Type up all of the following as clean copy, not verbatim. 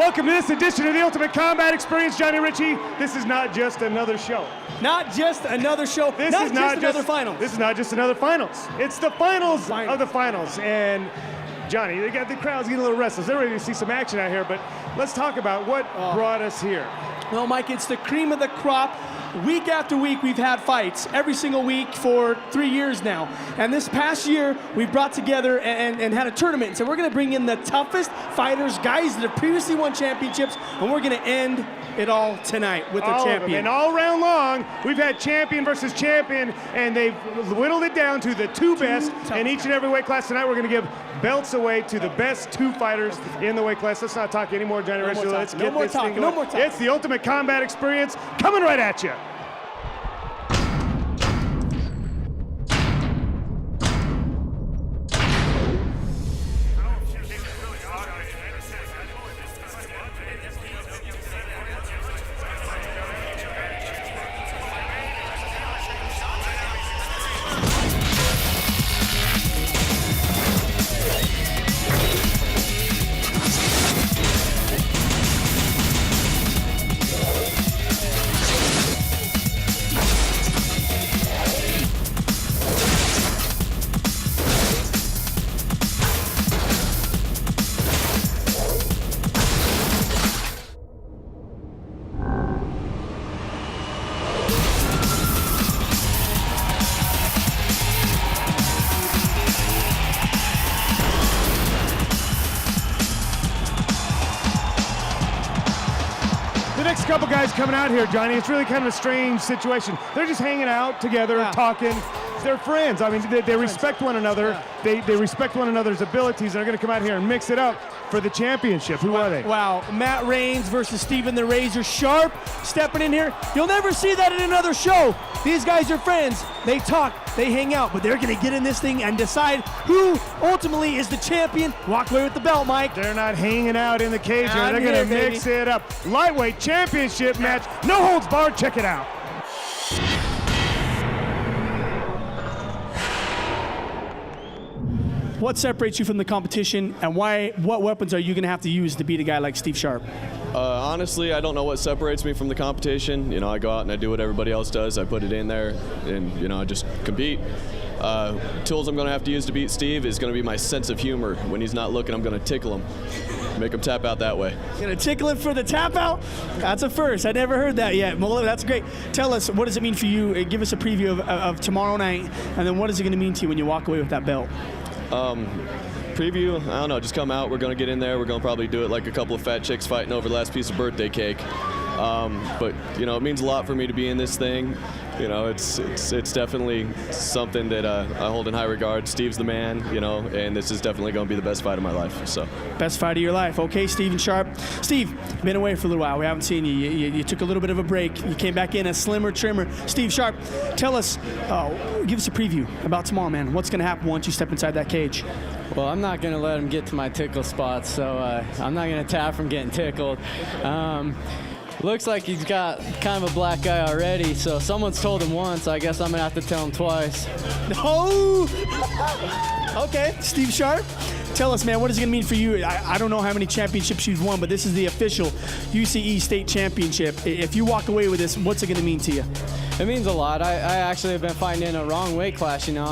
Welcome to this edition of the Ultimate Combat Experience. Johnny Ritchie, this is not just another show. Not just another show. This not is not just another finals. This is not just another finals. It's the finals of the finals. And Johnny, the crowd's getting a little restless. They're ready to see some action out here, but let's talk about what brought us here. Well, Mike, it's the cream of the crop. Week after week, we've had fights every single week for 3 years now. And this past year, we've brought together and had a tournament. So we're going to bring in the toughest fighters, guys that have previously won championships, and we're going to end it all tonight with the champion. And all round long, we've had champion versus champion, and they've whittled it down to the two best in each and every weight class. Tonight, we're going to give belts away to the best two fighters in the weight class. Let's not talk anymore, Johnny Ritchie. Let's get this thing going. No more talk. It's the Ultimate Combat Experience coming right at you. Couple guys coming out here, Johnny. It's really kind of a strange situation. They're just hanging out together, talking. They're friends. I mean, they respect one another. They respect one another's abilities. They're going to come out here and mix it up for the championship. Who are they? Wow, Matt Raines versus Steven the Razor Sharp stepping in here. You'll never see that in another show. These guys are friends. They talk, they hang out, but they're going to get in this thing and decide who ultimately is the champion. Walk away with the belt, Mike. They're not hanging out in the cage here. They're going to mix it up. Lightweight championship match. No holds barred. Check it out. What separates you from the competition, and what weapons are you going to have to use to beat a guy like Steve Sharp? Honestly, I don't know what separates me from the competition. You know, I go out and I do what everybody else does. I put it in there, and, you know, I just compete. Tools I'm going to have to use to beat Steve is going to be my sense of humor. When he's not looking, I'm going to tickle him. Make him tap out that way. You're going to tickle him for the tap out? That's a first. I never heard that yet. Well, that's great. Tell us, what does it mean for you? Give us a preview of tomorrow night, and then what is it going to mean to you when you walk away with that belt? Preview, I don't know, just come out. We're going to get in there. We're going to probably do it like a couple of fat chicks fighting over the last piece of birthday cake. But, you know, it means a lot for me to be in this thing. You know, it's definitely something that I hold in high regard. Steve's the man, you know, and this is definitely going to be the best fight of my life. So, best fight of your life. Okay, Steven Sharp. Steve, been away for a little while. We haven't seen you. You took a little bit of a break. You came back in a slimmer, trimmer. Steve Sharp, tell us, give us a preview about tomorrow, man. What's going to happen once you step inside that cage? Well, I'm not going to let him get to my tickle spots, so I'm not going to tap from getting tickled. Looks like he's got kind of a black eye already, so someone's told him once. I guess I'm going to have to tell him twice. No! Okay, Steve Sharp, tell us, man, what is it going to mean for you? I don't know how many championships you've won, but this is the official UCE state championship. If you walk away with this, what's it going to mean to you? It means a lot. I actually have been fighting in a wrong weight class, you know.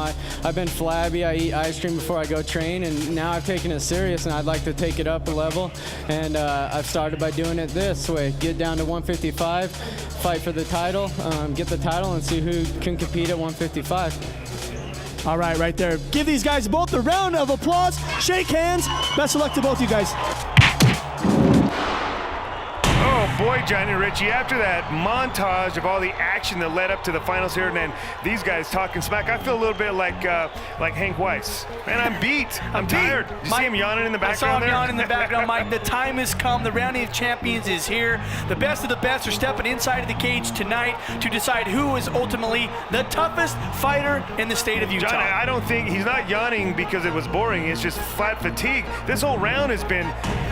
I've been flabby. I eat ice cream before I go train, and now I've taken it serious, and I'd like to take it up a level. And I've started by doing it this way. Get down to 155, fight for the title, get the title, and see who can compete at 155. All right, right there. Give these guys both a round of applause. Shake hands. Best of luck to both you guys. Oh boy, Johnny Ritchie, after that montage of all the action that led up to the finals here, and then these guys talking smack, I feel a little bit like Hank Weiss. Man, I'm beat. I'm tired. Did you see him yawning in the background there? I saw him yawning in the background, Mike. The time has come. The rounding of champions is here. The best of the best are stepping inside of the cage tonight to decide who is ultimately the toughest fighter in the state of Utah. John, I don't think he's not yawning because it was boring. It's just flat fatigue. This whole round has been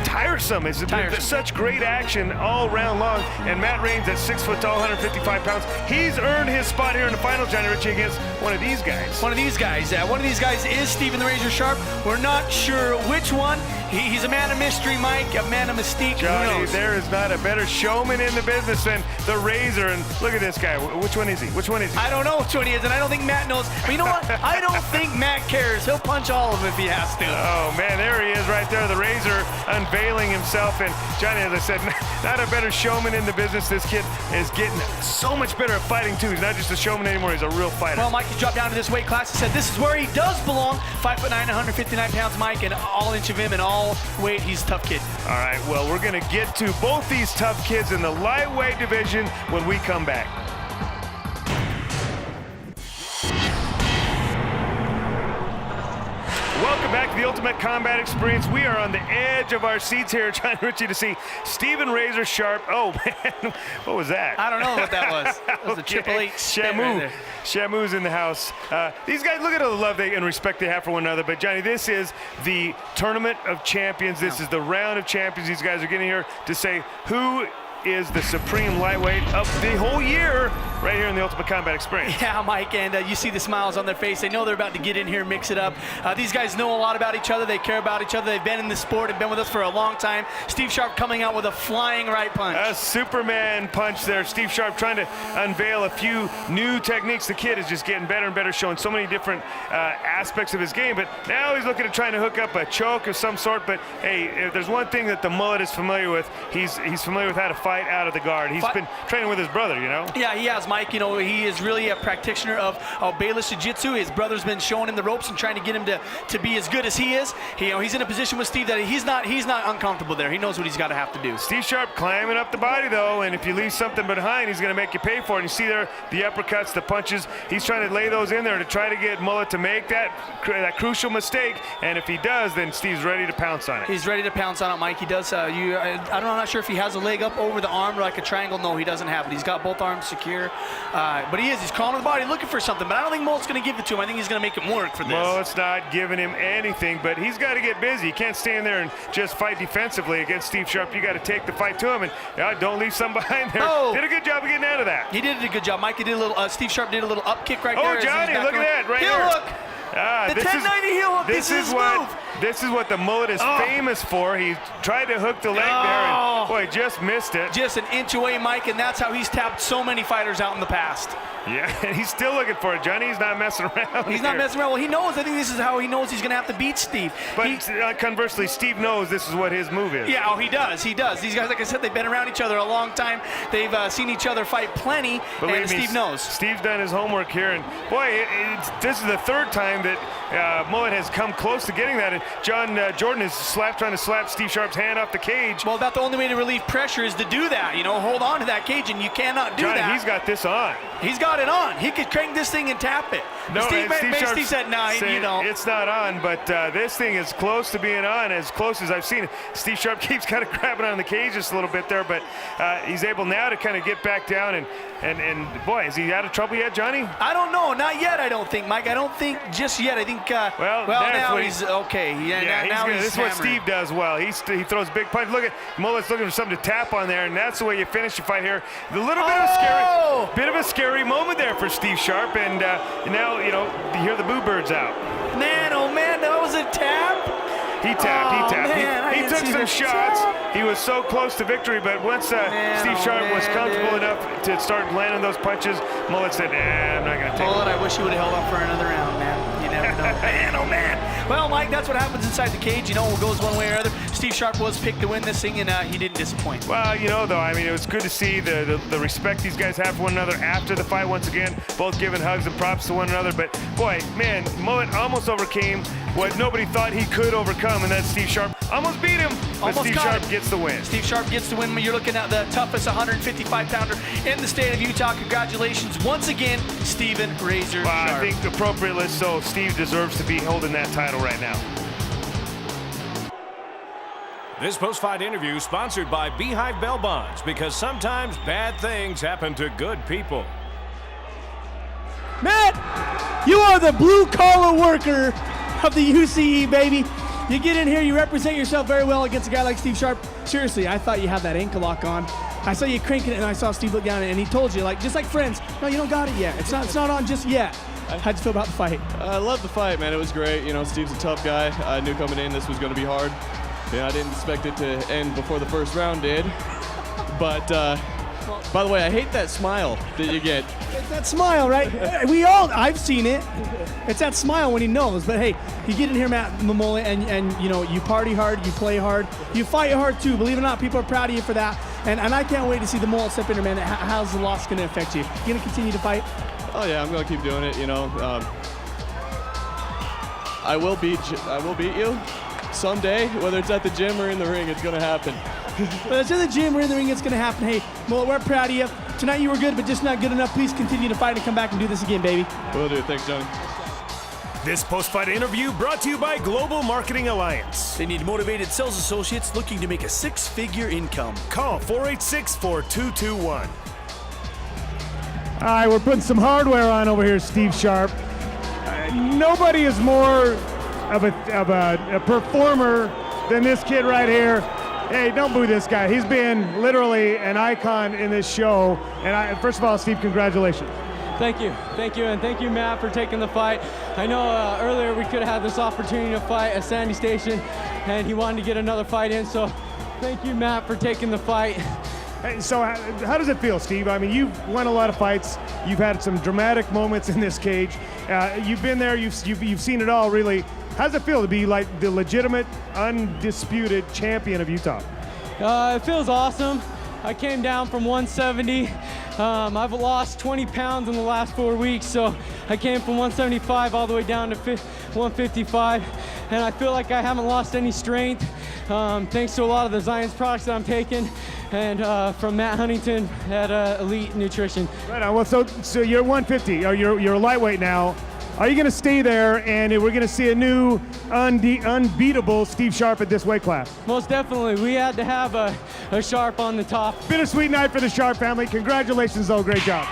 tiresome. It's been such great action all around. round long. And Matt Raines at 6 foot tall, 155 pounds. He's earned his spot here in the finals, Johnny Ritchie, against one of these guys. One of these guys. One of these guys is Steven the Razor Sharp. We're not sure which one. He's a man of mystery, Mike, a man of mystique. Johnny, Who knows? there is not a better showman in the business than the Razor. And look at this guy. Which one is he? Which one is he? I don't know which one he is, and I don't think Matt knows. But you know what? I don't think Matt cares. He'll punch all of them if he has to. Oh, man, there he is right there, the Razor unveiling himself. And Johnny, as I said, not a better showman in the business. This kid is getting so much better at fighting, too. He's not just a showman anymore. He's a real fighter. Well, Mike, he dropped down to this weight class. He said this is where he does belong. 5'9", 159 pounds, Mike, and all inch of him and all weight. He's a tough kid. All right, well, we're going to get to both these tough kids in the lightweight division when we come back. Welcome back to the Ultimate Combat Experience. We are on the edge of our seats here, Johnny Ritchie, to see Steven Razor Sharp. Oh, man, what was that? I don't know what that was. That was a Triple H spin right there. Shamu's in the house. These guys, look at all the love and respect they have for one another. But, Johnny, this is the Tournament of Champions. This is the round of champions. These guys are getting here to say who is the supreme lightweight of the whole year right here in the Ultimate Combat Experience. Yeah, Mike, and you see the smiles on their face. They know they're about to get in here and mix it up. These guys know a lot about each other. They care about each other. They've been in the sport and been with us for a long time. Steve Sharp coming out with a flying right punch. A Superman punch there. Steve Sharp trying to unveil a few new techniques. The kid is just getting better and better, showing so many different aspects of his game. But now he's looking at trying to hook up a choke of some sort. But, hey, if there's one thing that the mullet is familiar with, he's familiar with how to fight out of the guard. He's been training with his brother, you know? Yeah, he has, Mike. You know, he is really a practitioner of Bayless Jiu-Jitsu. His brother's been showing him the ropes and trying to get him to be as good as he is. He's in a position with Steve that he's not uncomfortable there. He knows what he's got to have to do. Steve Sharp climbing up the body, though, and if you leave something behind, he's going to make you pay for it. And you see there the uppercuts, the punches. He's trying to lay those in there to try to get Mullet to make that crucial mistake. And if he does, then Steve's ready to pounce on it. He's ready to pounce on it, Mike. He does. I don't know. I'm not sure if he has a leg up over the arm like a triangle. No, he doesn't have it. He's got both arms secure. But he's calm in the body looking for something. But I don't think Mullet's going to give it to him. I think he's going to make him work for this. Mullet's not giving him anything, but he's got to get busy. He can't stand there and just fight defensively against Steve Sharp. You got to take the fight to him, and don't leave some behind there. Oh. Did a good job of getting out of that. He did a good job, Mike. He did a little. Steve Sharp did a little up kick right there. Oh, Johnny, look at that right heel there. hook. The 1090 heel hook. This is what the Mullet is famous for. He tried to hook the leg there, and boy, just missed it. Just an inch away, Mike, and that's how he's tapped so many fighters out in the past. Yeah, and he's still looking for it, Johnny. He's not messing around. He's not messing around. Well, he knows. I think this is how he knows he's going to have to beat Steve. But conversely, Steve knows this is what his move is. Yeah, he does. He does. These guys, like I said, they've been around each other a long time. They've seen each other fight plenty, and Steve knows. Steve's done his homework here, and boy, this is the third time that Mullet has come close to getting that. And Jordan is trying to slap Steve Sharp's hand off the cage. Well, about the only way to relieve pressure is to do that. You know, hold on to that cage, and you cannot do that. He's got this on. He's got it on. He could crank this thing and tap it. No, Steve said, no, you know. It's not on, but this thing is close to being on, as close as I've seen it. Steve Sharp keeps kind of grabbing on the cage just a little bit there, but he's able now to kind of get back down. And boy, is he out of trouble yet, Johnny? I don't know. Not yet, I don't think, Mike. I don't think just yet. I think, now he's okay. Now he's this is what Steve does well. He throws big punches. Look at Mullet's looking for something to tap on there, and that's the way you finish your fight here. A little bit of a scary moment there for Steve Sharp, and now, you hear the boo birds out. Man, oh man, that was a tap. He tapped. Man, he took some shots. He was so close to victory, but once Steve Sharp was comfortable enough to start landing those punches, Mullet said, I'm not going to take it. Mullet, I wish he would have held on for another round, man. You never know. Man, oh man. Well, Mike, that's what happens inside the cage. It goes one way or other. Steve Sharp was picked to win this thing, and he didn't disappoint. Well, though, I mean, it was good to see the respect these guys have for one another after the fight once again, both giving hugs and props to one another. But, boy, man, Mullet almost overcame what nobody thought he could overcome, and that's Steve Sharp. Almost beat him, but Steve Sharp gets the win. Steve Sharp gets the win. You're looking at the toughest 155-pounder in the state of Utah. Congratulations once again, Steven Razor Sharp. I think appropriately so. Steve deserves to be holding that title right now. This post-fight interview sponsored by Beehive Bell Bonds, because sometimes bad things happen to good people. Matt, you are the blue-collar worker of the UCE, baby. You get in here, you represent yourself very well against a guy like Steve Sharp. Seriously, I thought you had that ankle lock on. I saw you cranking it, and I saw Steve look down, and he told you, like, just like friends, no, you don't got it yet. It's not on just yet. How'd you feel about the fight? I love the fight, man. It was great. You know, Steve's a tough guy. I knew coming in this was going to be hard. Yeah, I didn't expect it to end before the first round did. But, by the way, I hate that smile that you get. It's that smile, right? I've seen it. It's that smile when he knows. But hey, you get in here, Matt Mamole, and you know, you party hard, you play hard, you fight hard too. Believe it or not, people are proud of you for that. And I can't wait to see the Mole step in there, man. How's the loss going to affect you? You going to continue to fight? Oh yeah, I'm going to keep doing it, you know. I will beat you someday, whether it's at the gym or in the ring, it's going to happen. Whether it's in the gym or in the ring, it's going to happen. Hey, Mole, we're proud of you. Tonight you were good, but just not good enough. Please continue to fight and come back and do this again, baby. Will do. Thanks, Johnny. This post-fight interview brought to you by Global Marketing Alliance. They need motivated sales associates looking to make a six-figure income. Call 486-4221. All right, we're putting some hardware on over here, Steve Sharp. Nobody is more of a performer than this kid right here. Hey, don't boo this guy. He's been literally an icon in this show. And first of all, Steve, congratulations. Thank you, and thank you, Matt, for taking the fight. I know earlier we could have had this opportunity to fight at Sandy Station, and he wanted to get another fight in, so thank you, Matt, for taking the fight. Hey, so how does it feel, Steve? I mean, you've won a lot of fights. You've had some dramatic moments in this cage. You've been there. You've seen it all, really. How does it feel to be like the legitimate, undisputed champion of Utah? It feels awesome. I came down from 170. I've lost 20 pounds in the last 4 weeks, so I came from 175 all the way down to 155, and I feel like I haven't lost any strength, thanks to a lot of the Zion's products that I'm taking, and from Matt Huntington at Elite Nutrition. Right on. Well, so you're 150, or you're a lightweight now. Are you going to stay there, and we're going to see a new unbeatable Steve Sharp at this weight class? Most definitely. We had to have a Sharp on the top. Bittersweet night for the Sharp family. Congratulations, though. Great job.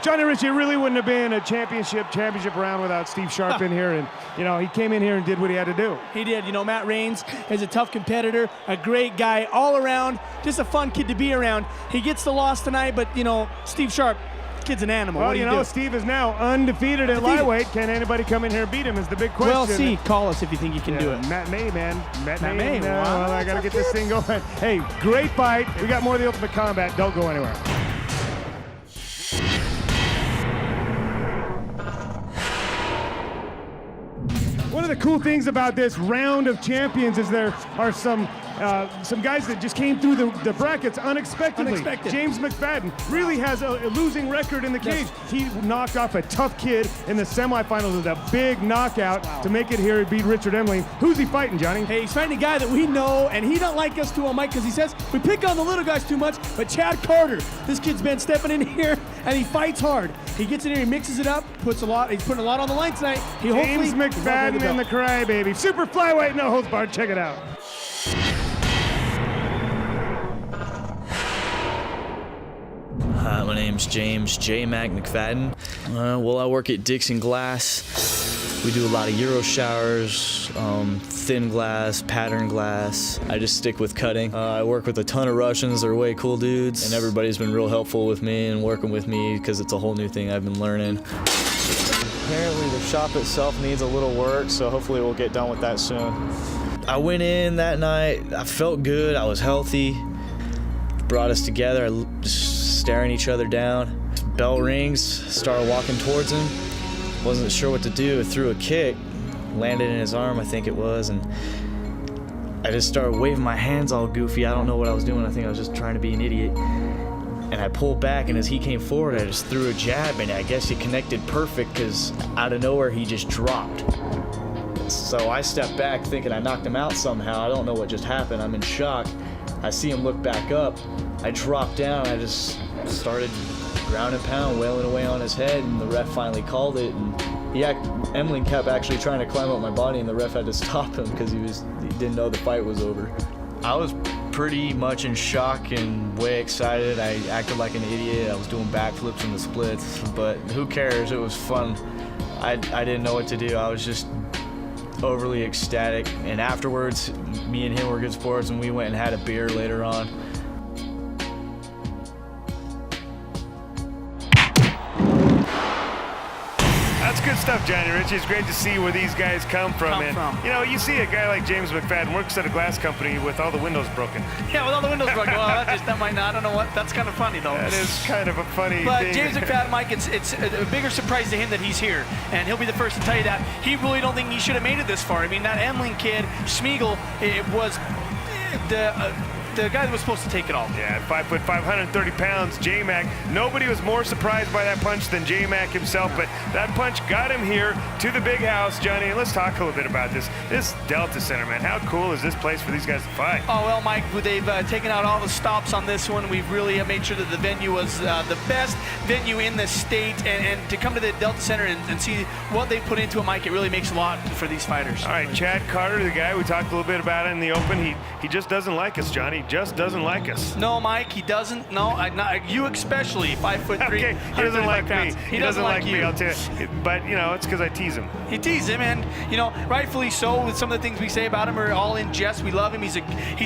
Johnny Ritchie, really wouldn't have been a championship round without Steve Sharp in here. And, you know, he came in here and did what he had to do. He did. You know, Matt Raines is a tough competitor, a great guy all around, just a fun kid to be around. He gets the loss tonight, but, you know, Steve Sharp, kid's an animal. Well, you know, Steve is now undefeated at lightweight. Can anybody come in here and beat him is the big question. Well, see, call us if you think you can do it. Matt May, man. Matt May. Wow. Well, I got to get this thing going. Hey, great fight. We got more of the Ultimate Combat. Don't go anywhere. One of the cool things about this round of champions is there are some guys that just came through the brackets unexpectedly. James McFadden really has a losing record in the cage. Yes. He knocked off a tough kid in the semifinals with a big knockout to make it here. He beat Richard Emling. Who's he fighting, Johnny? Hey, he's fighting a guy that we know, and he don't like us too on mic because he says we pick on the little guys too much, but Chad Carter, this kid's been stepping in here, and he fights hard. He gets in here, he mixes it up, he's putting a lot on the line tonight. James McFadden and the Crybaby. Super flyweight, no holds barred. Check it out. Hi, my name's James J. Mac McFadden. Well, I work at Dixon Glass. We do a lot of Euro showers, thin glass, pattern glass. I just stick with cutting. I work with a ton of Russians. They're way cool dudes, and everybody's been real helpful with me and working with me because it's a whole new thing I've been learning. Apparently the shop itself needs a little work, so hopefully we'll get done with that soon. I went in that night, I felt good, I was healthy. Brought us together, just staring each other down. Bell rings, started walking towards him. Wasn't sure what to do, threw a kick, landed in his arm, I think it was, and I just started waving my hands all goofy. I don't know what I was doing, I think I was just trying to be an idiot. And I pulled back, and as he came forward, I just threw a jab, and I guess he connected perfect because out of nowhere he just dropped. So I stepped back thinking I knocked him out somehow. I don't know what just happened. I'm in shock. I see him look back up. I dropped down. I just started ground and pound, wailing away on his head, and the ref finally called it. And Emling kept actually trying to climb up my body, and the ref had to stop him because he didn't know the fight was over. I was pretty much in shock and way excited. I acted like an idiot. I was doing backflips in the splits, but who cares? It was fun. I didn't know what to do. I was just overly ecstatic. And afterwards, me and him were good sports, and we went and had a beer later on. That's good stuff, Johnny Ritchie. It's great to see where these guys come from. You know, you see a guy like James McFadden works at a glass company with all the windows broken. Yeah, with all the windows broken. Well, that might not. I don't know what. That's kind of funny, though. That is kind of a funny but thing. James McFadden, Mike, it's a bigger surprise to him that he's here. And he'll be the first to tell you that. He really don't think he should have made it this far. I mean, that Emling kid, Schmiegel, it was the guy that was supposed to take it all. Yeah, 5 foot 530 pounds, J-Mac. Nobody was more surprised by that punch than J-Mac himself, but that punch got him here to the big house, Johnny. And let's talk a little bit about this. This Delta Center, man. How cool is this place for these guys to fight? Oh, well, Mike, they've taken out all the stops on this one. We've really made sure that the venue was the best venue in the state. And to come to the Delta Center and see what they put into it, Mike, it really makes a lot for these fighters. All right, Chad Carter, the guy we talked a little bit about in the open, he just doesn't like us, Johnny. Just doesn't like us. No, Mike, he doesn't. No, not you especially. 5'3". Okay, he doesn't like me. He doesn't like you. I'll tell you. But you know, it's because I tease him. You tease him, and you know, rightfully so. With some of the things we say about him are all in jest. We love him. He's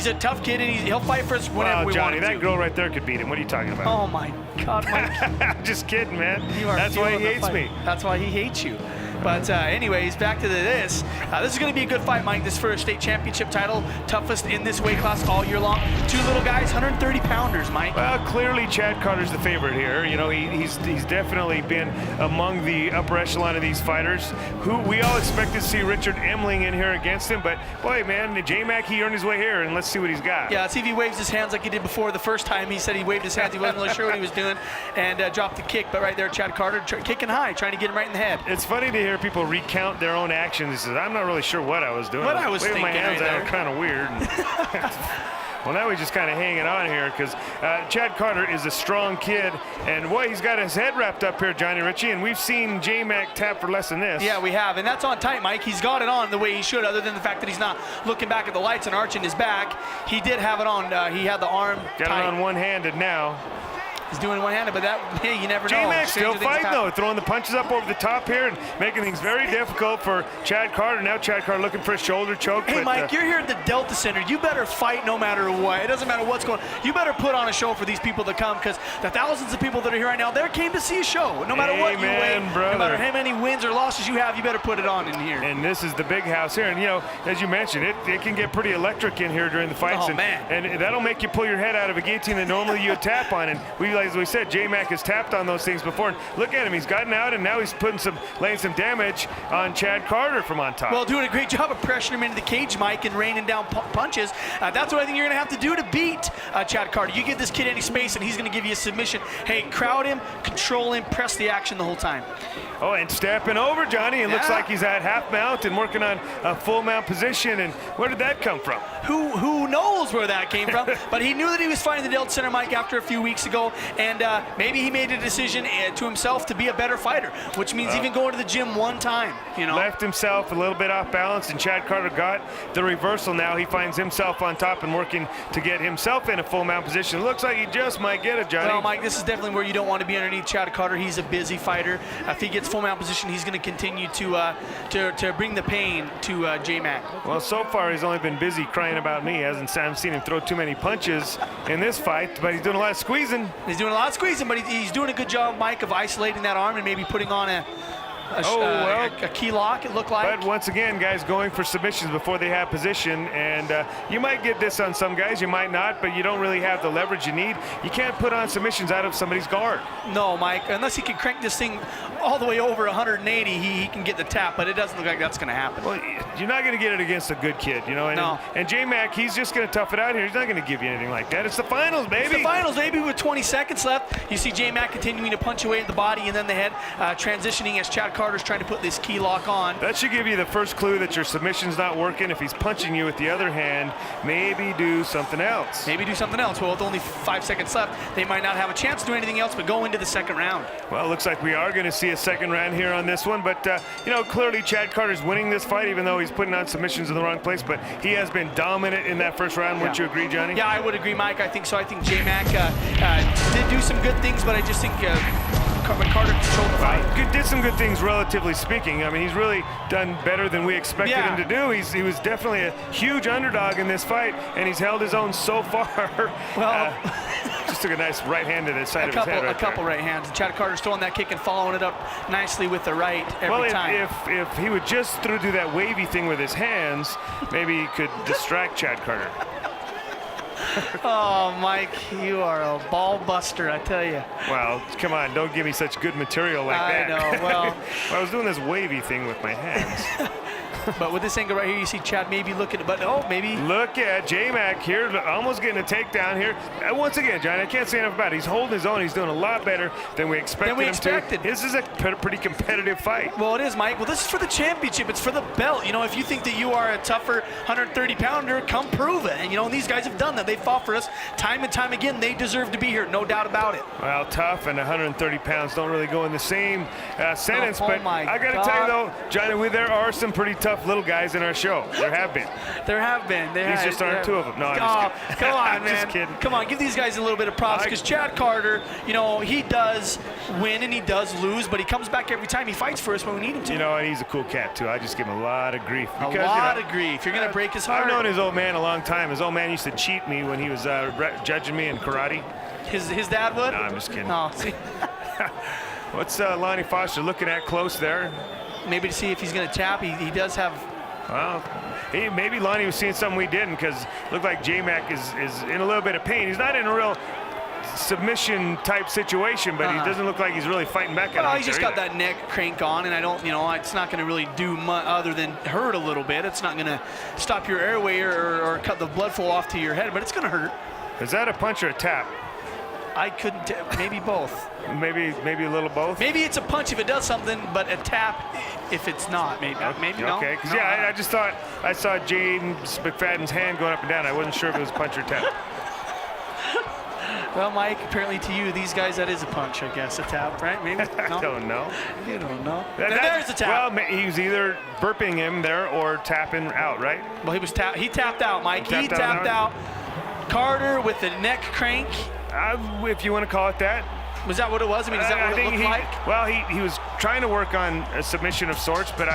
a tough kid, and he'll fight for us whenever we Johnny, want him to. that girl right there could beat him. What are you talking about? Oh my God, Mike! I'm just kidding, man. That's why he hates me. That's why he hates you. But anyways, back to this. This is going to be a good fight, Mike. This for a state championship title, toughest in this weight class all year long. Two little guys, 130 pounders, Mike. Well, clearly Chad Carter's the favorite here. You know, he's definitely been among the upper echelon of these fighters. Who we all expected to see Richard Emling in here against him, but boy, man, J-Mac, he earned his way here, and let's see what he's got. Yeah, let's see if he waves his hands like he did before. The first time he said he waved his hands, he wasn't really sure what he was doing, and dropped the kick. But right there, Chad Carter kicking high, trying to get him right in the head. It's funny to hear people recount their own actions. He says, I'm not really sure what I was doing. What I was waving thinking my hands right out kind of weird. Well, now he's just kind of hanging on here because Chad Carter is a strong kid, and boy, he's got his head wrapped up here, Johnny Ritchie, and we've seen J-Mac tap for less than this. Yeah, we have, and that's on tight, Mike. He's got it on the way he should, other than the fact that he's not looking back at the lights and arching his back. He did have it on. He had the arm got tight. it on one-handed now. He's doing one-handed, but hey, you never know. J-Mac still fighting, though, throwing the punches up over the top here and making things very difficult for Chad Carter. Now Chad Carter looking for a shoulder choke. Hey, Mike, you're here at the Delta Center. You better fight no matter what. It doesn't matter what's going on. You better put on a show for these people to come, because the thousands of people that are here right now, they came to see a show. No matter what you weigh, no matter how many wins or losses you have, you better put it on in here. And this is the big house here. And, you know, as you mentioned, it can get pretty electric in here during the fights. Oh, man. And that'll make you pull your head out of a guillotine that normally you would tap on. And as we said, J-Mac has tapped on those things before. And look at him, he's gotten out, and now he's laying some damage on Chad Carter from on top. Well, doing a great job of pressuring him into the cage, Mike, and raining down punches. That's what I think you're going to have to do to beat Chad Carter. You give this kid any space, and he's going to give you a submission. Hey, crowd him, control him, press the action the whole time. Oh, and stepping over, Johnny. It looks like he's at half mount and working on a full mount position. And where did that come from? Who knows where that came from? But he knew that he was fighting the Delta Center, Mike, after a few weeks ago, and maybe he made a decision to himself to be a better fighter, which means even going to the gym one time. You know, left himself a little bit off balance, and Chad Carter got the reversal. Now he finds himself on top and working to get himself in a full mount position. Looks like he just might get it, Johnny. Well, Mike, this is definitely where you don't want to be underneath Chad Carter. He's a busy fighter. If he gets full mount position, he's going to continue to bring the pain to J-Mac. Well, so far he's only been busy crying about me. I haven't seen him throw too many punches in this fight, but he's doing a lot of squeezing. He's doing a lot of squeezing, but he's doing a good job, Mike, of isolating that arm and maybe putting on a key lock, it looked like. But once again, guys going for submissions before they have position, and you might get this on some guys, you might not, but you don't really have the leverage you need. You can't put on submissions out of somebody's guard. No, Mike, unless he can crank this thing all the way over 180, he can get the tap, but it doesn't look like that's going to happen. Well, you're not going to get it against a good kid, you know. And J-Mac, he's just going to tough it out here. He's not going to give you anything like that. It's the finals, baby. It's the finals, baby, with 20 seconds left. You see J-Mac continuing to punch away at the body and then the head, transitioning as Chad Carter's trying to put this key lock on. That should give you the first clue that your submission's not working. If he's punching you with the other hand, maybe do something else. Maybe do something else. Well, with only 5 seconds left, they might not have a chance to do anything else but go into the second round. Well, it looks like we are going to see a second round here on this one, but you know, clearly Chad Carter's winning this fight, even though he's putting on submissions in the wrong place, but he has been dominant in that first round. Wouldn't you agree, Johnny? Yeah, I would agree, Mike. I think so. I think J-Mac did do some good things, but I just think Carter controlled the fight. Did some good things, relatively speaking. I mean, he's really done better than we expected him to do. He was definitely a huge underdog in this fight, and he's held his own so far. Well, just took a nice right hand to the side of his head. A couple right hands. And Chad Carter's throwing that kick and following it up nicely with the right every time. If he would just do that wavy thing with his hands, maybe he could distract Chad Carter. Oh, Mike, you are a ball buster, I tell you. Well, come on, don't give me such good material like that. I know, well. I was doing this wavy thing with my hands. But with this angle right here, you see Chad maybe looking, but oh, maybe. Look at J-Mac here, almost getting a takedown here. Once again, John, I can't say enough about it. He's holding his own. He's doing a lot better than we expected him to. This is a pretty competitive fight. Well, it is, Mike. Well, this is for the championship. It's for the belt. You know, if you think that you are a tougher 130-pounder, come prove it. And, you know, and these guys have done that. They've fought for us time and time again. They deserve to be here, no doubt about it. Well, tough and 130 pounds don't really go in the same sentence. But I got to tell you, though, Johnny, there are some pretty tough little guys in our show. There have been. There have been. These just aren't two of them. No, I'm just kidding. Come on, man. Just kidding. Come on, give these guys a little bit of props, because Chad Carter, you know, he does win and he does lose, but he comes back every time. He fights for us when we need him to. You know, and he's a cool cat, too. I just give him a lot of grief. Because, a lot of grief. You're going to break his heart. I've known his old man a long time. His old man used to cheat me when he was judging me in karate. His dad would? No, I'm just kidding. No, see. What's Lonnie Foster looking at close there? Maybe to see if he's going to tap. He does have. Well, maybe Lonnie was seeing something we didn't, because it looked like J-Mac is in a little bit of pain. He's not in a real submission type situation, but he doesn't look like he's really fighting back at him. Well, he's just got that neck crank on, and I don't, you know, it's not going to really do much other than hurt a little bit. It's not going to stop your airway or cut the blood flow off to your head, but it's going to hurt. Is that a punch or a tap? I couldn't, maybe both. Maybe a little both? Maybe it's a punch if it does something, but a tap if it's not. Maybe no. Okay, because I just thought I saw James McFadden's hand going up and down. I wasn't sure if it was punch or tap. Well, Mike, apparently to you, these guys, that is a punch, I guess. A tap, right? Maybe? No? I don't know. You don't know. There's the tap. Well, he was either burping him there or tapping out, right? Well, he tapped out, Mike. He tapped out. Carter with the neck crank. If you want to call it that. Was that what it was? I mean, is that what it looked like? Well, he was trying to work on a submission of sorts, but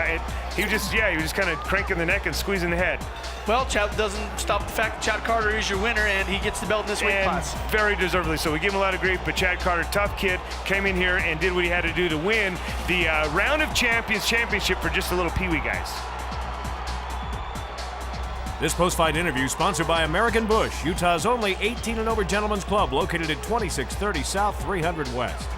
he was just kind of cranking the neck and squeezing the head. Well, Chad doesn't stop the fact that Chad Carter is your winner, and he gets the belt in this weight class. Very deservedly so. We give him a lot of grief, but Chad Carter, tough kid, came in here and did what he had to do to win the Round of Champions championship for just the little peewee guys. This post-fight interview sponsored by American Bush, Utah's only 18 and over gentlemen's club, located at 2630 South 300 West.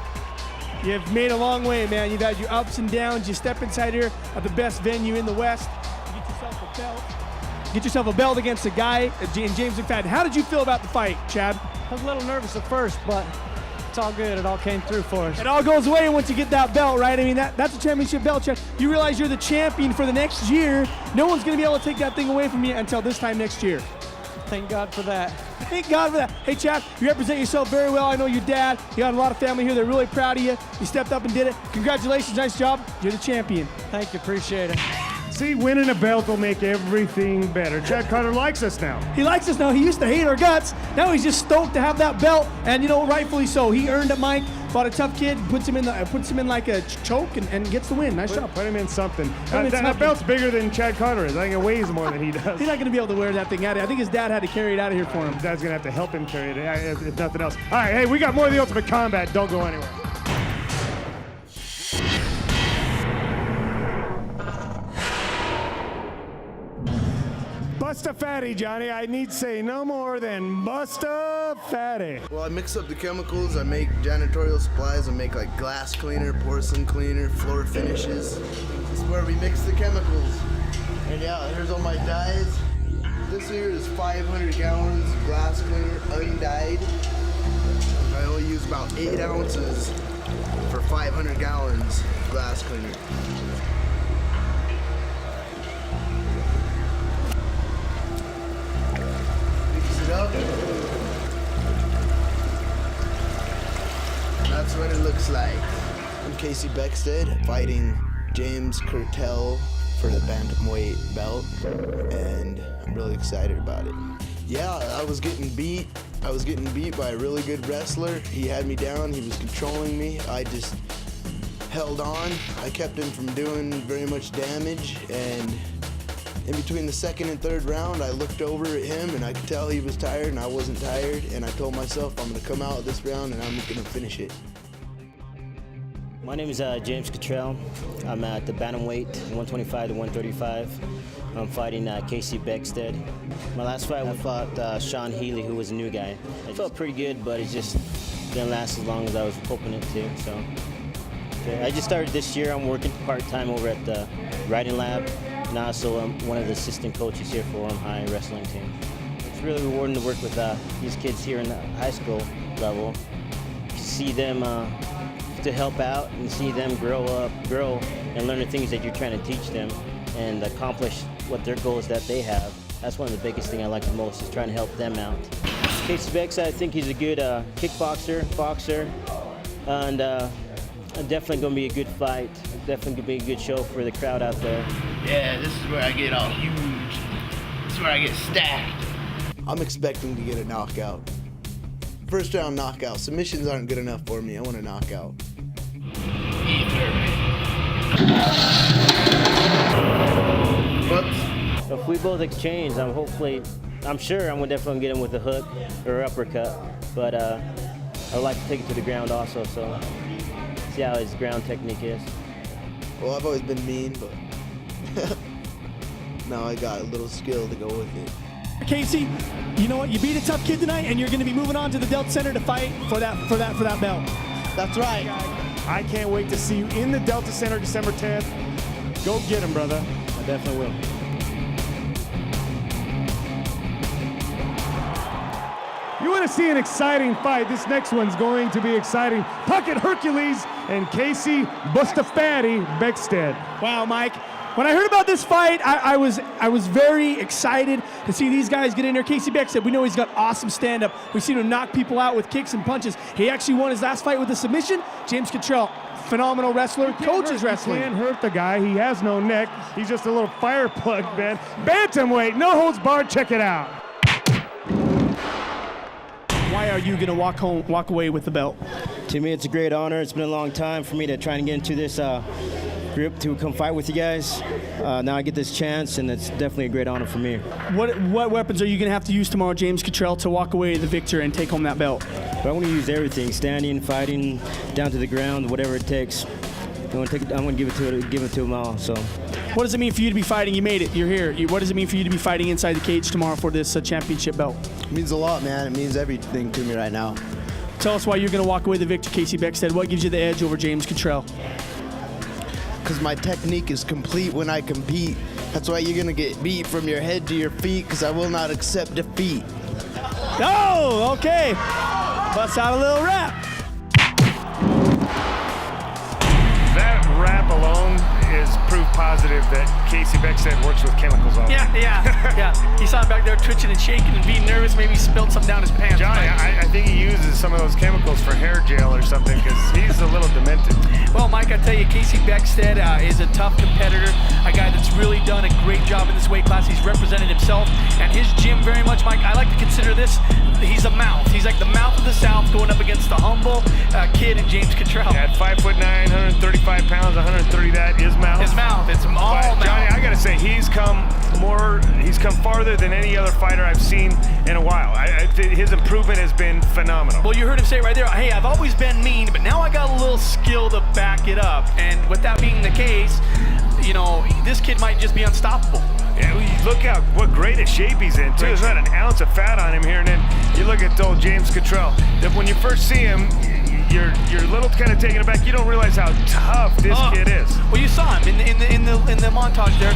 You've made a long way, man. You've had your ups and downs. You step inside here at the best venue in the West. You get yourself a belt. Get yourself a belt against a guy, James McFadden. How did you feel about the fight, Chad? I was a little nervous at first, but it's all good. It all came through for us. It all goes away once you get that belt, right? I mean, that's a championship belt, Chad. You realize you're the champion for the next year. No one's going to be able to take that thing away from you until this time next year. Thank God for that. Thank God for that. Hey, Chad, you represent yourself very well. I know your dad. You got a lot of family here. They're really proud of you. You stepped up and did it. Congratulations. Nice job. You're the champion. Thank you. Appreciate it. See, winning a belt will make everything better. Chad Carter likes us now. He likes us now. He used to hate our guts. Now he's just stoked to have that belt, and you know, rightfully so. He earned it, Mike. Fought a tough kid, puts him in like a choke, and gets the win. Nice job. Put him in something. That belt's bigger than Chad Carter is. I think it weighs more than he does. He's not going to be able to wear that thing out of here. I think his dad had to carry it out of here for him. His dad's going to have to help him carry it, if nothing else. All right, hey, we got more of the Ultimate Combat. Don't go anywhere. Bust a fatty, Johnny. I need say no more than bust a fatty. Well, I mix up the chemicals. I make janitorial supplies. I make like glass cleaner, porcelain cleaner, floor finishes. This is where we mix the chemicals. And yeah, here's all my dyes. This here is 500 gallons of glass cleaner, undyed. I only use about 8 ounces for 500 gallons of glass cleaner. Up. That's what it looks like. I'm Casey Beckstead, fighting James Cotrell for the bantamweight belt, and I'm really excited about it. Yeah, I was getting beat I was getting beat by a really good wrestler. He had me down, he was controlling me. I just held on. I kept him from doing very much damage, and in between the second and third round, I looked over at him and I could tell he was tired and I wasn't tired, and I told myself I'm gonna come out of this round and I'm gonna finish it. My name is James Cotrell. I'm at the bantamweight, 125 to 135. I'm fighting Casey Beckstead. My last fight, I fought Sean Healy, who was a new guy. I felt pretty good, but it just didn't last as long as I was hoping it to. So, okay. I just started this year. I'm working part-time over at the Riding Lab, and also I'm one of the assistant coaches here for Orem High wrestling team. It's really rewarding to work with these kids here in the high school level. See them to help out and see them grow and learn the things that you're trying to teach them and accomplish what their goals that they have. That's one of the biggest things I like the most, is trying to help them out. Casey Beckstead, I think he's a good kickboxer, boxer, and definitely going to be a good fight. Definitely going to be a good show for the crowd out there. Yeah, this is where I get all huge. This is where I get stacked. I'm expecting to get a knockout. First round knockout. Submissions aren't good enough for me. I want a knockout. Whoops. If we both exchange, I'm sure I'm definitely get him with a hook or uppercut, but I'd like to take it to the ground also, so see how his ground technique is. Well, I've always been mean, but now I got a little skill to go with it. Casey, you know what? You beat a tough kid tonight, and you're going to be moving on to the Delta Center to fight for that belt. That's right. I can't wait to see you in the Delta Center December 10th. Go get him, brother. I definitely will. You want to see an exciting fight? This next one's going to be exciting. Puckett Hercules and Casey Bustafatti Beckstead. Wow, Mike. When I heard about this fight, I was very excited to see these guys get in there. Casey Beckstead, we know he's got awesome stand-up. We've seen him knock people out with kicks and punches. He actually won his last fight with a submission. James Cotrell, phenomenal wrestler, coaches wrestling. You can't hurt the guy. He has no neck. He's just a little fire plug, man. Bantamweight, no holds barred. Check it out. Why are you going to walk away with the belt? To me, it's a great honor. It's been a long time for me to try and get into this group to come fight with you guys. Now I get this chance, and it's definitely a great honor for me. What weapons are you going to have to use tomorrow, James Cotrell, to walk away the victor and take home that belt? But I want to use everything: standing, fighting, down to the ground, whatever it takes. I'm going to give it to them all. So, what does it mean for you to be fighting? You made it. You're here. What does it mean for you to be fighting inside the cage tomorrow for this championship belt? It means a lot, man. It means everything to me right now. Tell us why you're going to walk away the victor, Casey Beckstead. What gives you the edge over James Cotrell? Because my technique is complete when I compete. That's why you're going to get beat from your head to your feet, because I will not accept defeat. Oh, okay. Bust out a little rap. That rap alone is proof positive that Casey Beckstead works with chemicals on. Yeah. He saw him back there twitching and shaking and being nervous. Maybe he spilled some down his pants. Johnny, I think he uses some of those chemicals for hair gel or something, because he's a little demented. Well, Mike, I tell you, Casey Beckstead is a tough competitor, a guy that's really done a great job in this weight class. He's represented himself and his gym very much, Mike. I like to consider this, he's a mouth. He's like the mouth of the South going up against the humble kid in James Cotrell. At 5'9", 135 pounds, 130, that is mouth. His mouth, it's all mouth. Johnny, I gotta say, he's come farther than any other fighter I've seen in a while. His improvement has been phenomenal. Well, you heard him say right there, hey, I've always been mean, but now I got a little skill to back it up. And with that being the case, you know, this kid might just be unstoppable. Yeah, look out what great a shape he's in, too. There's not an ounce of fat on him here. And then you look at old James Cotrell. That when you first see him, you're a little kind of taken aback. You don't realize how tough this kid is. Well, you saw him in the montage there.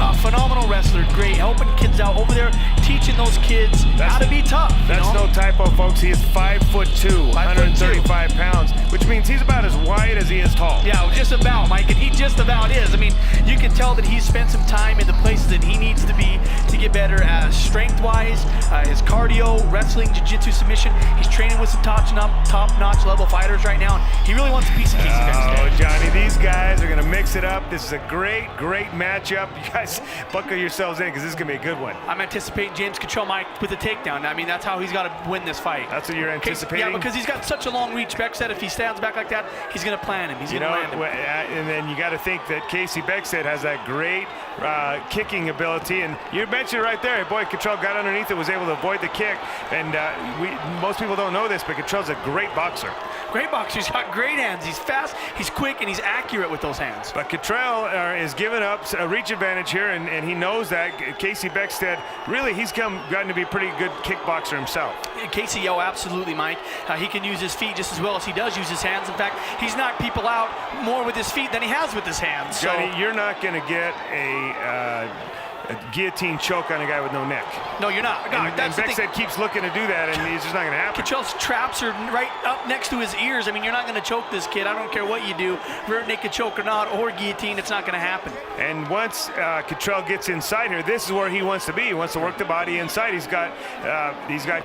A phenomenal wrestler, great, helping kids out over there, teaching those kids how to be tough. That's no typo, folks. He is 5'2", 135 pounds, which means means he's about as wide as he is tall. Yeah, just about, Mike, and he just about is. I mean, you can tell that he's spent some time in the places that he needs to be to get better strength-wise, his cardio, wrestling, jiu-jitsu, submission. He's training with some top-notch level fighters right now, and he really wants a piece of Casey Beckstead. Oh, Johnny, these guys are going to mix it up. This is a great matchup. You guys buckle yourselves in because this is going to be a good one. I'm anticipating James Cotrell, Mike, with a takedown. I mean, that's how he's got to win this fight. That's what you're anticipating? Yeah, because he's got such a long reach. Beckstead, if he stands back like that, he's going to plan him. He's going to land him. And then you got to think that Casey Beckstead has that great kicking ability. And you mentioned it right there. Boy, Cotrell got underneath it, was able to avoid the kick. And most people don't know this, but Cotrell's a great boxer. Great boxer. He's got great hands. He's fast, he's quick, and he's accurate with those hands. But Cotrell is giving up a reach advantage here, and he knows that. Casey Beckstead, really, he's gotten to be a pretty good kickboxer himself. Casey, absolutely, Mike. He can use his feet just as well as he does use his hands. In fact, he's knocked people out more with his feet than he has with his hands. Johnny, you're not going to get a guillotine choke on a guy with no neck. No, you're not. And Beckstead keeps looking to do that, and it's just not going to happen. Cotrell's traps are right up next to his ears. I mean, you're not going to choke this kid. I don't care what you do, rear naked choke or not, or guillotine, it's not going to happen. And once Cotrell gets inside here, this is where he wants to be. He wants to work the body inside. He's got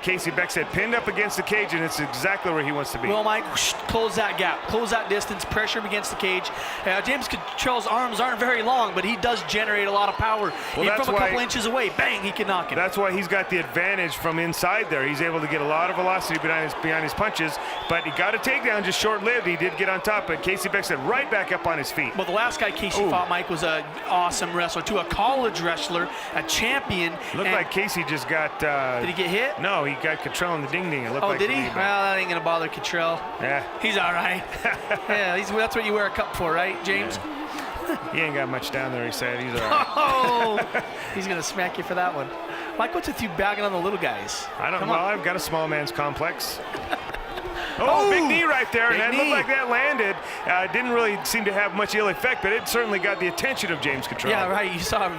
Casey Beckstead pinned up against the cage, and it's exactly where he wants to be. Well, Mike, close that gap, close that distance, pressure him against the cage. James Cotrell's arms aren't very long, but he does generate a lot of power. Well, from a couple inches away, bang, he can knock him. That's why he's got the advantage from inside there. He's able to get a lot of velocity behind his punches, but he got a takedown, just short-lived. He did get on top, but Casey Beckstead right back up on his feet. Well, the last guy Casey fought, Mike, was an awesome wrestler, too, a college wrestler, a champion. Looked like Casey just got... did he get hit? No, he got Cotrell in the ding-ding. It looked like did he? Well, that ain't going to bother Cotrell. Yeah. He's all right. Yeah, that's what you wear a cup for, right, James? Yeah. He ain't got much down there, he said. He's all right. Oh, he's going to smack you for that one. Mike, what's with you bagging on the little guys? I don't know. I've got a small man's complex. Oh, big knee right there, and that looked like that landed. Didn't really seem to have much ill effect, but it certainly got the attention of James Cotrell. Yeah, right. You saw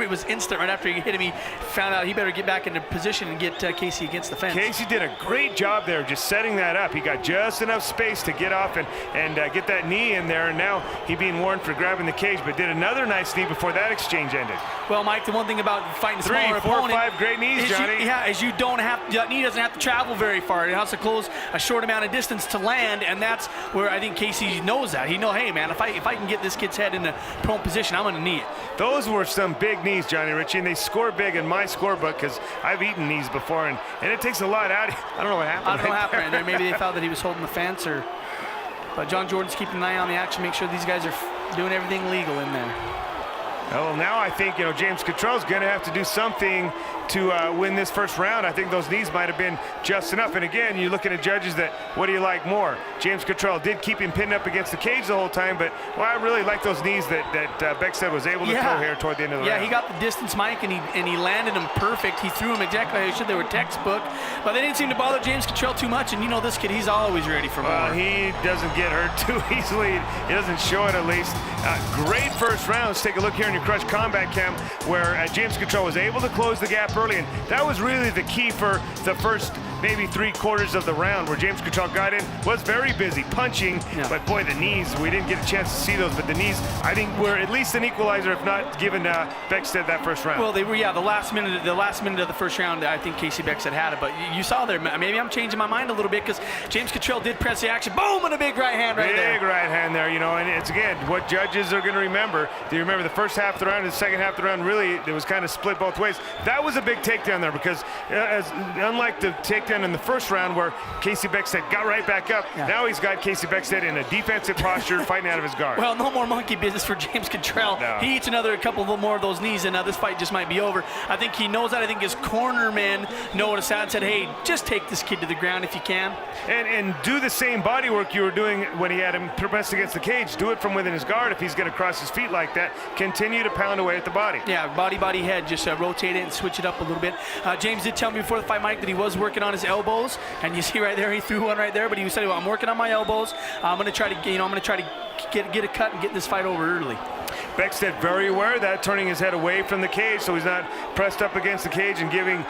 it was instant right after he hit him. He found out he better get back into position and get Casey against the fence. Casey did a great job there just setting that up. He got just enough space to get off and get that knee in there, and now he being warned for grabbing the cage, but did another nice knee before that exchange ended. Well, Mike, the one thing about fighting smaller 4 or 5 great knees, Johnny. That knee doesn't have to travel very far. It has to close a short amount of distance to land, and that's where I think Casey knows that. He knows, hey, man, if I can get this kid's head in a prone position, I'm going to knee it. Those were some big knees, Johnny Ritchie, and they score big in my scorebook because I've eaten knees before, and it takes a lot out. I don't know what happened. I don't know what happened right there. Maybe they thought that he was holding the fence, but John Jordan's keeping an eye on the action, make sure these guys are doing everything legal in there. Well, now I think, James Cotrell's going to have to do something to win this first round. I think those knees might have been just enough. And again, you're looking at judges that, what do you like more? James Cotrell did keep him pinned up against the cage the whole time, but I really like those knees that Beckstead was able to throw here toward the end of the round. Yeah, he got the distance, Mike, and he landed them perfect. He threw them exactly how he should. They were textbook, but they didn't seem to bother James Cotrell too much. And this kid, he's always ready for more. Well, he doesn't get hurt too easily. He doesn't show it, at least. Great first round. Let's take a look here in your Crush Combat Cam, where James Cotrell was able to close the gap early, and that was really the key for the first maybe 3/4 of the round, where James Cotrell got in, was very busy punching, but boy, the knees, we didn't get a chance to see those, but the knees, I think, were at least an equalizer, if not giving Beckstead that first round. Well, they were, the last minute of the first round, I think Casey Beckstead had it, but you saw there, maybe I'm changing my mind a little bit, because James Cotrell did press the action, boom, and a big right hand right there. Big right hand there, and it's, again, what judges are going to remember. Do you remember the first half of the round and the second half of the round, really, it was kind of split both ways. That was a big takedown there, because unlike the takedown in the first round where Casey Beckstead got right back up, now he's got Casey Beckstead in a defensive posture, fighting out of his guard. Well, no more monkey business for James Cotrell. No. He eats a couple more of those knees, and now this fight just might be over. I think he knows that. I think his corner men noticed that and said, hey, just take this kid to the ground if you can. And do the same body work you were doing when he had him pressed against the cage. Do it from within his guard if he's going to cross his feet like that. Continue to pound away at the body. Yeah, body, head. Just rotate it and switch it up a little bit. James did tell me before the fight, Mike, that he was working on his elbows, and you see right there, he threw one right there. But he said, well, I'm working on my elbows. I'm going to try to, get a cut and get this fight over early. Beckstead very aware of that, turning his head away from the cage so he's not pressed up against the cage and giving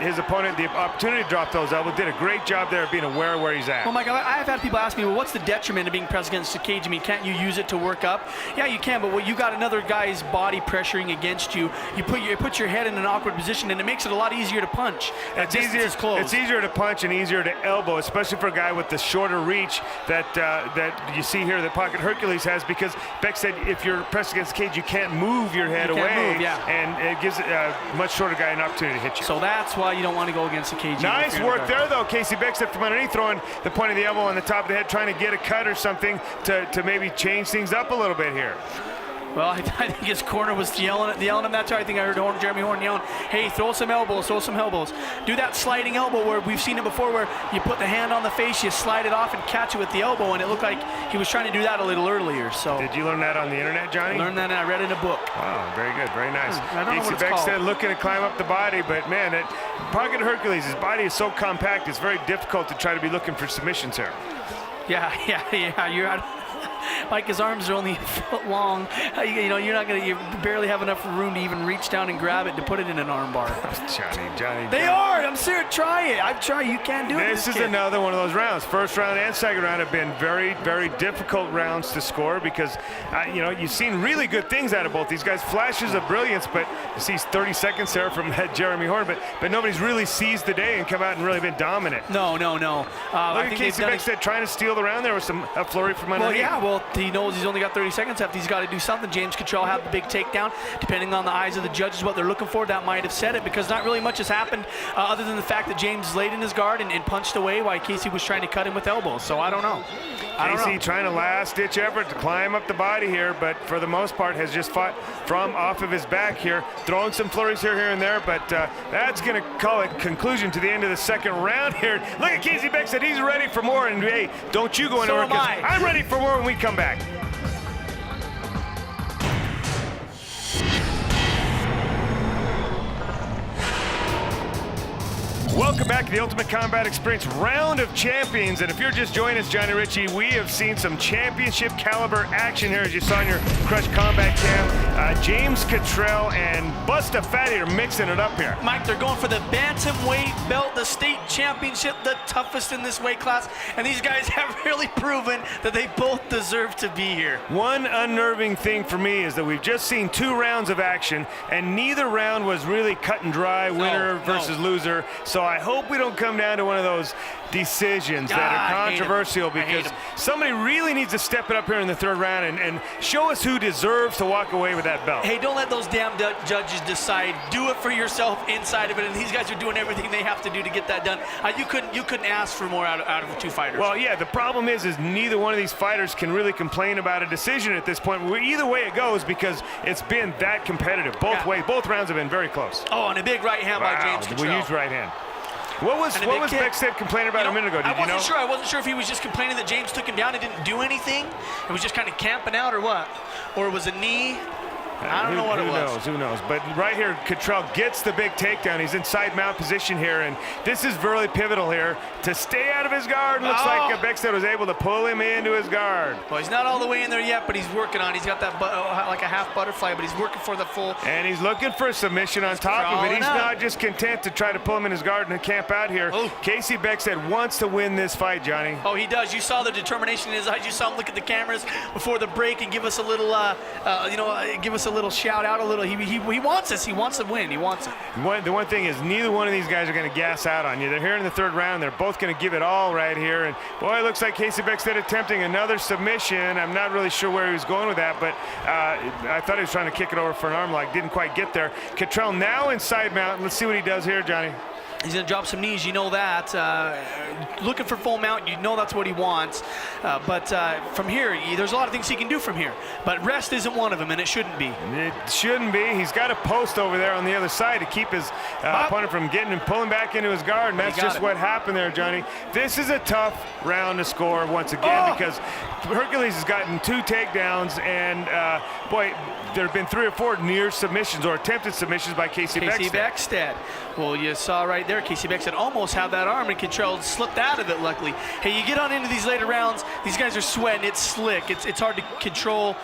his opponent the opportunity to drop those elbows. Did a great job there of being aware of where he's at. Well, Mike, I've had people ask me, well, what's the detriment of being pressed against the cage? I mean, can't you use it to work up? Yeah, you can, but when you got another guy's body pressuring against you, you put your head in an awkward position, and it makes it a lot easier to punch. It's easier to punch and easier to elbow, especially for a guy with the shorter reach that you see here that Pocket Hercules has, because Beckstead, if you're pressed against the cage, you can't move your head away, and it gives a much shorter guy an opportunity to hit you. So that's why you don't want to go against the cage. Nice work there, though. Casey Beckstead from underneath, throwing the point of the elbow on the top of the head, trying to get a cut or something to maybe change things up a little bit here. Well, I think his corner was yelling him that time. I think I heard Jeremy Horn yelling, hey, throw some elbows, throw some elbows. Do that sliding elbow where we've seen it before, where you put the hand on the face, you slide it off and catch it with the elbow, and it looked like he was trying to do that a little earlier. So did you learn that on the internet, Johnny? I learned that and I read it in a book. Wow, very good, very nice. I don't know what it's Beckstead called. looking to climb up the body, but man, Pocket Hercules, his body is so compact, it's very difficult to try to be looking for submissions here. Yeah, you're out. Mike, his arms are only a foot long. You barely have enough room to even reach down and grab it to put it in an arm bar. Johnny. They are. I'm serious. Try it. I've tried. You can't do it. This is another one of those rounds. First round and second round have been very, very difficult rounds to score because, you've seen really good things out of both these guys. Flashes of brilliance, but you see 30 seconds there from Jeremy Horn, but nobody's really seized the day and come out and really been dominant. No. Look at Casey Beckstead trying to steal the round there with a flurry from underneath. Well, he knows he's only got 30 seconds left. He's got to do something. James Cotrell had the big takedown. Depending on the eyes of the judges, what they're looking for, that might have said it, because not really much has happened other than the fact that James laid in his guard and punched away while Casey was trying to cut him with elbows. So I don't know. Casey trying a last-ditch effort to climb up the body here, but for the most part has just fought from off of his back here, throwing some flurries here and there, but that's going to call it conclusion to the end of the second round here. Look at Casey Beckstead. He's ready for more, and hey, don't you go anywhere, because I'm ready for more when we come back. Welcome back to the Ultimate Combat Experience Round of Champions. And if you're just joining us, Johnny Ritchie, we have seen some championship caliber action here, as you saw in your Crush Combat Cam. James Cotrell and Busta Fatty are mixing it up here. Mike, they're going for the bantamweight belt, the state championship, the toughest in this weight class. And these guys have really proven that they both deserve to be here. One unnerving thing for me is that we've just seen 2 rounds of action, and neither round was really cut and dry, winner versus loser. So I hope we don't come down to one of those decisions that are controversial, because somebody really needs to step it up here in the third round and show us who deserves to walk away with that belt. Hey, don't let those damn judges decide. Do it for yourself inside of it, and these guys are doing everything they have to do to get that done. You couldn't ask for more out of the 2 fighters. Well, yeah, the problem is neither one of these fighters can really complain about a decision at this point. Either way it goes, because it's been that competitive. Both ways, both rounds have been very close. Oh, and a big right hand by James Cotrell. We used right hand. What was Beckstead complaining about a minute ago? Did you know? I wasn't sure if he was just complaining that James took him down and didn't do anything. It was just kind of camping out, or what? Or it was a knee. I don't know what it was. Who knows? But right here, Cotrell gets the big takedown. He's in side mount position here, and this is really pivotal here to stay out of his guard. Looks like Beckstead was able to pull him into his guard. Well, he's not all the way in there yet, but he's working on it. He's got that like a half butterfly, but he's working for the full. And he's looking for a submission on top of it. He's not just content to try to pull him in his guard and camp out here. Casey Beckstead wants to win this fight, Johnny. Oh, he does. You saw the determination in his eyes. You saw him look at the cameras before the break and give us a little, give us a little shout out a little. He wants this. He wants to win. He wants it. The one thing is, neither one of these guys are going to gas out on you. They're here in the third round. They're both going to give it all right here. And boy, it looks like Casey Beckstead attempting another submission. I'm not really sure where he was going with that, but I thought he was trying to kick it over for an arm lock. Didn't quite get there. Cotrell now inside mount. Let's see what he does here, Johnny. He's going to drop some knees, you know that. Looking for full mount, you know that's what he wants. But from here, there's a lot of things he can do from here. But rest isn't one of them, and it shouldn't be. It shouldn't be. He's got a post over there on the other side to keep his opponent from getting and pulling back into his guard, and that's just what happened there, Johnny. This is a tough round to score once again because Hercules has gotten 2 takedowns, and boy, there have been 3 or 4 near submissions or attempted submissions by Casey Beckstead. Well, you saw right there. there. Casey Beckstead almost had that arm, and Cotrell slipped out of it, luckily. Hey, you get on into these later rounds, these guys are sweating, it's slick. It's hard to control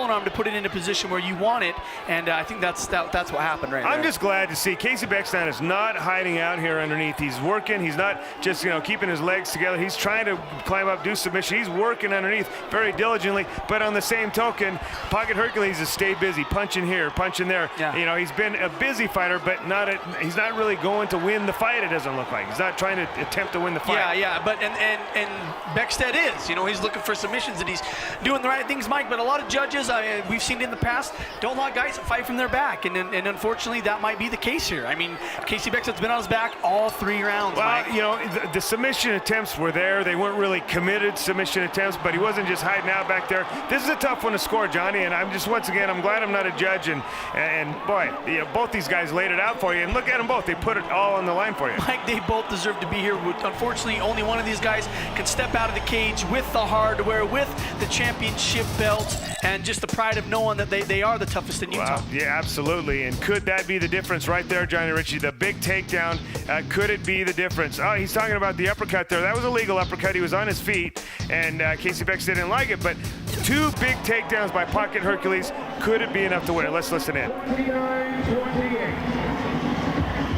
an arm, to put it in a position where you want it, and I think that's what happened right there. I'm just glad to see Casey Beckstead is not hiding out here underneath. He's working. He's not just, keeping his legs together. He's trying to climb up, do submission. He's working underneath very diligently, but on the same token, Pocket Hercules has stayed busy, punching here, punching there. Yeah. He's been a busy fighter, but he's not really going to win the fight, it doesn't look like. He's not trying to attempt to win the fight. Yeah, but and Beckstead is. He's looking for submissions, and he's doing the right things, Mike, but a lot of judges, we've seen in the past, don't let guys fight from their back, and unfortunately, that might be the case here. I mean, Casey Beckstead's been on his back all 3 rounds, Well, Mike. the submission attempts were there. They weren't really committed submission attempts, but he wasn't just hiding out back there. This is a tough one to score, Johnny, and I'm glad I'm not a judge, and boy, both these guys laid it out for you, and look at them both. They put it all on the line for you. Mike, they both deserve to be here. Unfortunately, only one of these guys can step out of the cage with the hardware, with the championship belt, and just the pride of knowing that they are the toughest in Utah. Wow. Yeah, absolutely. And could that be the difference right there, Johnny Ritchie? The big takedown, could it be the difference? Oh, he's talking about the uppercut there. That was a legal uppercut. He was on his feet, and Casey Beckstead didn't like it, but 2 big takedowns by Pocket Hercules. Could it be enough to win it? Let's listen in. 29-28.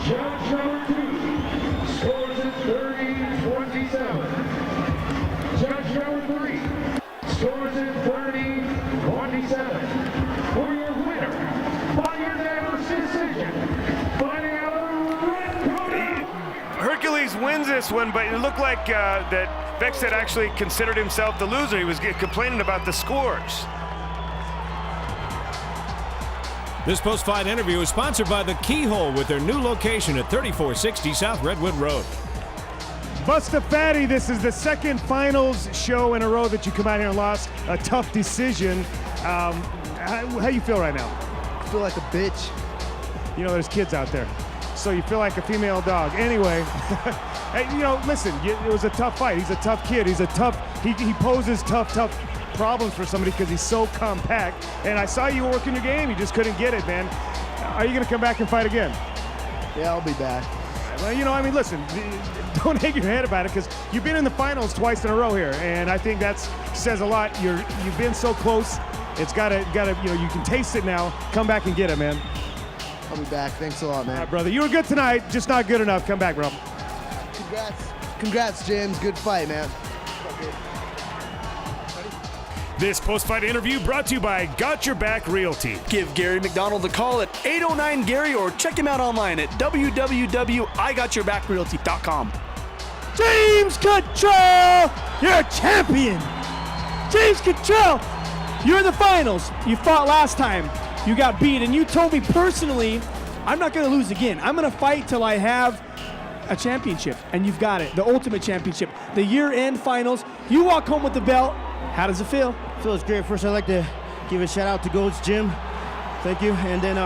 Judge number 2 scores it 30-27. Judge number 3 scores it 30-27. For your winner, by unanimous decision, fighting out of the red corner. Hercules wins this one, but it looked like that Beckstead actually considered himself the loser. He was complaining about the scores. This post-fight interview is sponsored by The Keyhole with their new location at 3460 South Redwood Road. Busta Fatty, this is the second finals show in a row that you come out here and lost a tough decision. How you feel right now? I feel like a bitch. There's kids out there, so you feel like a female dog. Anyway, hey, listen, it was a tough fight. He's a tough kid. He's a tough. He poses tough problems for somebody because he's so compact. And I saw you working your game. You just couldn't get it, man. Are you going to come back and fight again? Yeah, I'll be back. Well, listen, don't hang your head about it because you've been in the finals twice in a row here, and I think that says a lot. You've been so close. It's gotta. You can taste it now. Come back and get it, man. I'll be back. Thanks a lot, man. All right, brother. You were good tonight, just not good enough. Come back, bro. Congrats, James. Good fight, man. This post-fight interview brought to you by Got Your Back Realty. Give Gary McDonald a call at 809-GARY or check him out online at www.igotyourbackrealty.com. James Cotrell, you're a champion. James Cotrell, you're in the finals. You fought last time. You got beat, and you told me personally, I'm not going to lose again. I'm going to fight till I have a championship, and you've got it, the ultimate championship, the year-end finals. You walk home with the belt. How does it feel? Feels great. First, I'd like to give a shout out to Gold's Gym. Thank you. And then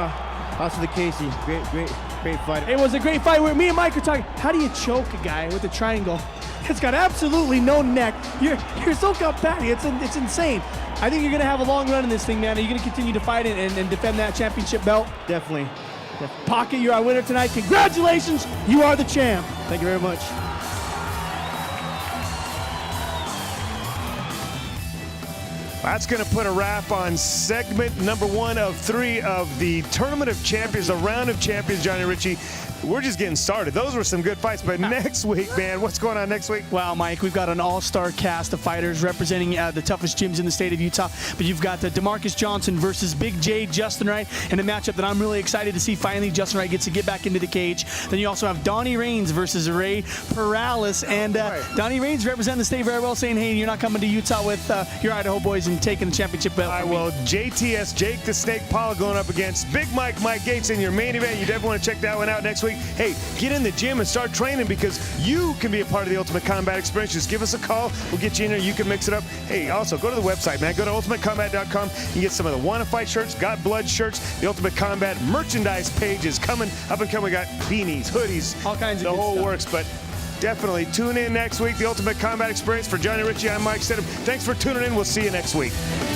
also to Casey. Great fight. It was a great fight where me and Mike are talking. How do you choke a guy with a triangle? It's got absolutely no neck. You're so compact. It's insane. I think you're going to have a long run in this thing, man. Are you going to continue to fight and defend that championship belt? Definitely. Pocket, you're our winner tonight. Congratulations. You are the champ. Thank you very much. That's going to put a wrap on segment number 1 of 3 of the Tournament of Champions, the Round of Champions, Johnny Ritchie. We're just getting started. Those were some good fights, but next week, man, what's going on next week? Wow, Mike, we've got an all-star cast of fighters representing the toughest gyms in the state of Utah. But you've got DeMarcus Johnson versus Big J, Justin Wright, in a matchup that I'm really excited to see. Finally, Justin Wright gets to get back into the cage. Then you also have Donnie Raines versus Ray Perales. And Donnie Raines representing the state very well, saying, hey, you're not coming to Utah with your Idaho boys and taking the championship belt. Well, JTS, Jake the Snake Paul, going up against Big Mike Gates in your main event. You definitely want to check that one out next week. Hey, get in the gym and start training because you can be a part of the Ultimate Combat experience. Just give us a call. We'll get you in there. You can mix it up. Hey, also, go to the website, man. Go to ultimatecombat.com. You can get some of the Wanna Fight shirts, Got Blood shirts. The Ultimate Combat merchandise page is coming up and coming. We got beanies, hoodies, all kinds of the good whole stuff. works. But definitely tune in next week. The Ultimate Combat experience. For Johnny Ritchie, I'm Mike Stedham. Thanks for tuning in. We'll see you next week.